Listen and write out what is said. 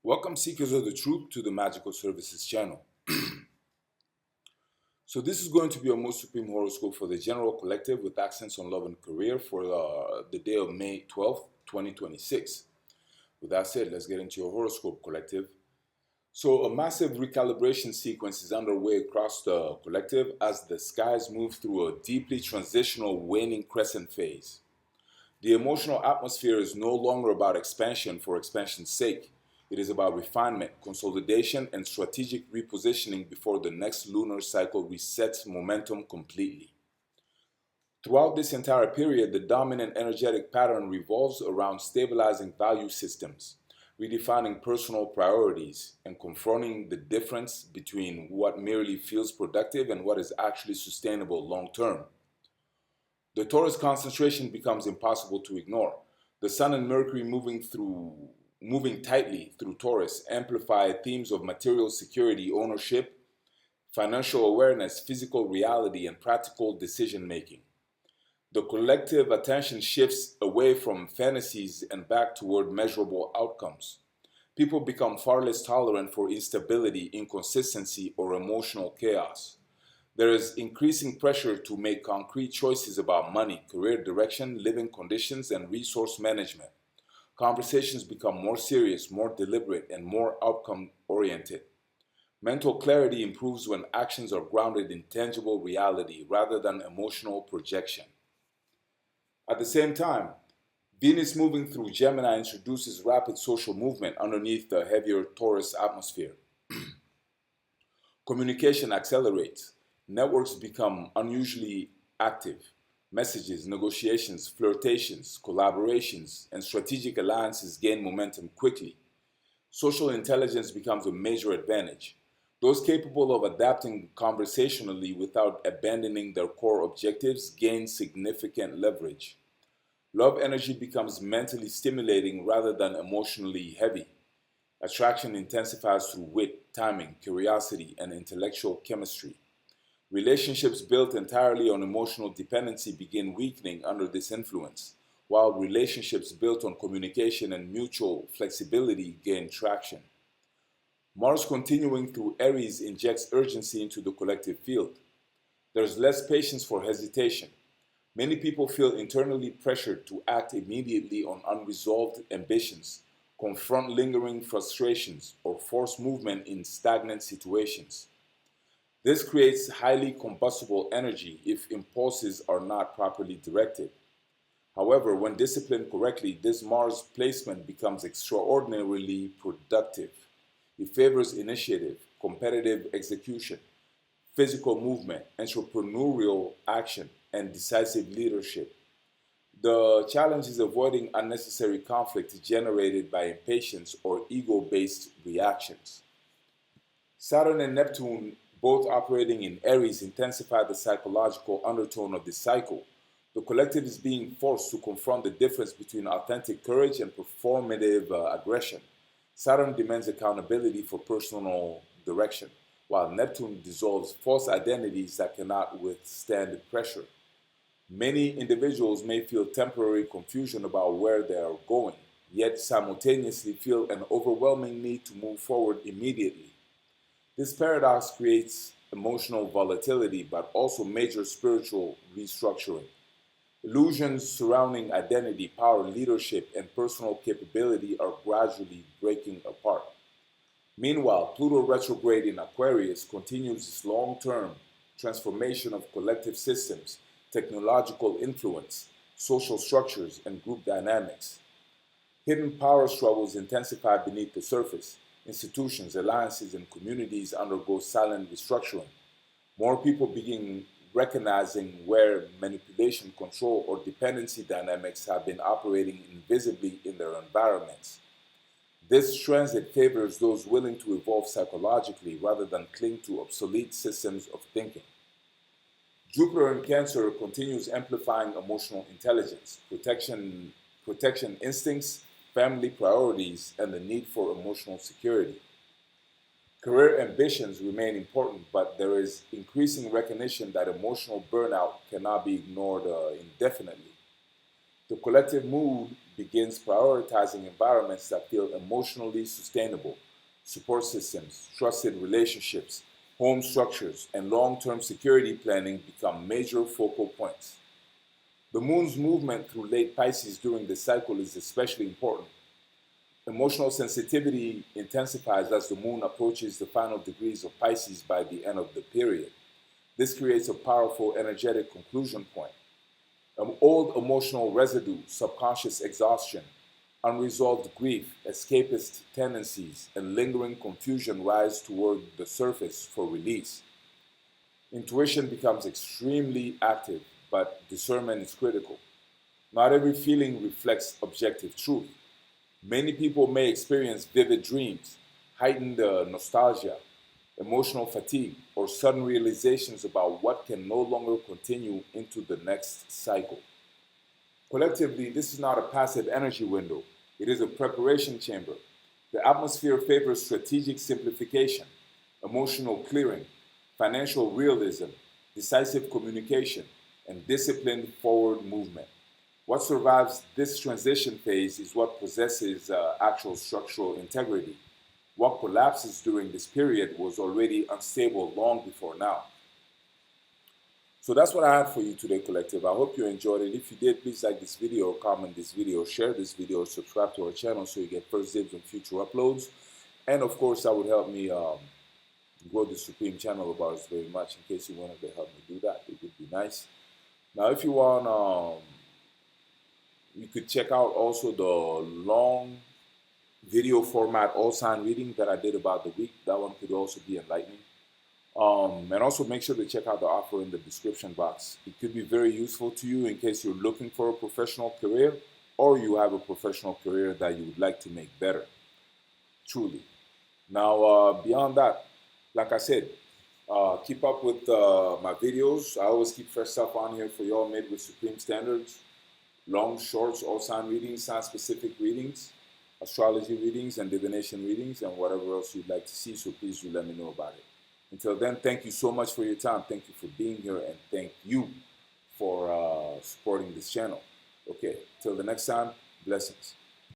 Welcome, seekers of the truth, to the Magical Services channel. So, this is going to be a most supreme horoscope for the general collective with accents on love and career for the day of May 12th, 2026. With that said, let's get into your horoscope, collective. So, a massive recalibration sequence is underway across the collective as the skies move through a deeply transitional waning crescent phase. The emotional atmosphere is no longer about expansion for expansion's sake. It is about refinement, consolidation, and strategic repositioning before the next lunar cycle resets momentum completely. Throughout this entire period, the dominant energetic pattern revolves around stabilizing value systems, redefining personal priorities, and confronting the difference between what merely feels productive and what is actually sustainable long term. The Taurus concentration becomes impossible to ignore. The Sun and Mercury moving tightly through Taurus amplify themes of material security, ownership, financial awareness, physical reality, and practical decision making. The collective attention shifts away from fantasies and back toward measurable outcomes. People become far less tolerant for instability, inconsistency, or emotional chaos. There is increasing pressure to make concrete choices about money, career direction, living conditions, and resource management. Conversations become more serious, more deliberate, and more outcome oriented. Mental clarity improves when actions are grounded in tangible reality rather than emotional projection. At the same time, Venus moving through Gemini introduces rapid social movement underneath the heavier Taurus atmosphere. Communication accelerates. Networks become unusually active. Messages, negotiations, flirtations, collaborations, and strategic alliances gain momentum quickly. Social intelligence becomes a major advantage. Those capable of adapting conversationally without abandoning their core objectives gain significant leverage. Love energy becomes mentally stimulating rather than emotionally heavy. Attraction intensifies through wit, timing, curiosity, and intellectual chemistry. Relationships built entirely on emotional dependency begin weakening under this influence, while relationships built on communication and mutual flexibility gain traction. Mars continuing through Aries injects urgency into the collective field. There's less patience for hesitation. Many people feel internally pressured to act immediately on unresolved ambitions, confront lingering frustrations, or force movement in stagnant situations. This creates highly combustible energy if impulses are not properly directed. However, when disciplined correctly, this Mars placement becomes extraordinarily productive. It favors initiative, competitive execution, physical movement, entrepreneurial action, and decisive leadership. The challenge is avoiding unnecessary conflict generated by impatience or ego based reactions. Saturn and Neptune, both operating in Aries, intensify the psychological undertone of this cycle. The collective is being forced to confront the difference between authentic courage and performative aggression. Saturn demands accountability for personal direction, while Neptune dissolves false identities that cannot withstand pressure. Many individuals may feel temporary confusion about where they are going, yet simultaneously feel an overwhelming need to move forward immediately. This paradox creates emotional volatility but also major spiritual restructuring. Illusions surrounding identity, power, leadership, and personal capability are gradually breaking apart. Meanwhile, Pluto retrograde in Aquarius continues its long term transformation of collective systems, technological influence, social structures, and group dynamics. Hidden power struggles intensify beneath the surface. Institutions, alliances, and communities undergo silent restructuring. More people begin recognizing where manipulation, control, or dependency dynamics have been operating invisibly in their environments. This transit favors those willing to evolve psychologically rather than cling to obsolete systems of thinking. Jupiter in Cancer continues amplifying emotional intelligence, protection instincts, family priorities, and the need for emotional security. Career ambitions remain important, but there is increasing recognition that emotional burnout cannot be ignored indefinitely. The collective mood begins prioritizing environments that feel emotionally sustainable. Support systems, trusted relationships, home structures, and long-term security planning become major focal points. The moon's movement through late Pisces during this cycle is especially important. Emotional sensitivity intensifies as the moon approaches the final degrees of Pisces by the end of the period. This creates a powerful energetic conclusion point. Old emotional residue, subconscious exhaustion, unresolved grief, escapist tendencies, and lingering confusion rise toward the surface for release. Intuition becomes extremely active, but discernment is critical. Not every feeling reflects objective truth. Many people may experience vivid dreams, heightened nostalgia, emotional fatigue, or sudden realizations about what can no longer continue into the next cycle. Collectively, this is not a passive energy window. It is a preparation chamber. The atmosphere favors strategic simplification, emotional clearing, financial realism, decisive communication, and disciplined forward movement. What survives this transition phase is what possesses actual structural integrity. What collapses during this period was already unstable long before now. So that's what I had for you today, Collective. I hope you enjoyed it. If you did, please like this video, comment this video, share this video, subscribe to our channel so you get first dibs on future uploads. And of course, that would help me grow the Supreme channel of ours very much. In case you wanted to help me do that, it would be nice. Now, if you want, you could check out also the long video format all sign reading that I did about the week. That one could also be enlightening. And also make sure to check out the offer in the description box. It could be very useful to you in case you're looking for a professional career or you have a professional career that you would like to make better. Truly. Now, beyond that, like I said, keep up with my videos. I always keep fresh stuff on here for y'all made with Supreme standards. Long, shorts, all sign readings, sign-specific readings, astrology readings, and divination readings, and whatever else you'd like to see, so please do let me know about it. Until then, thank you so much for your time. Thank you for being here, and thank you for supporting this channel. Okay, till the next time, blessings.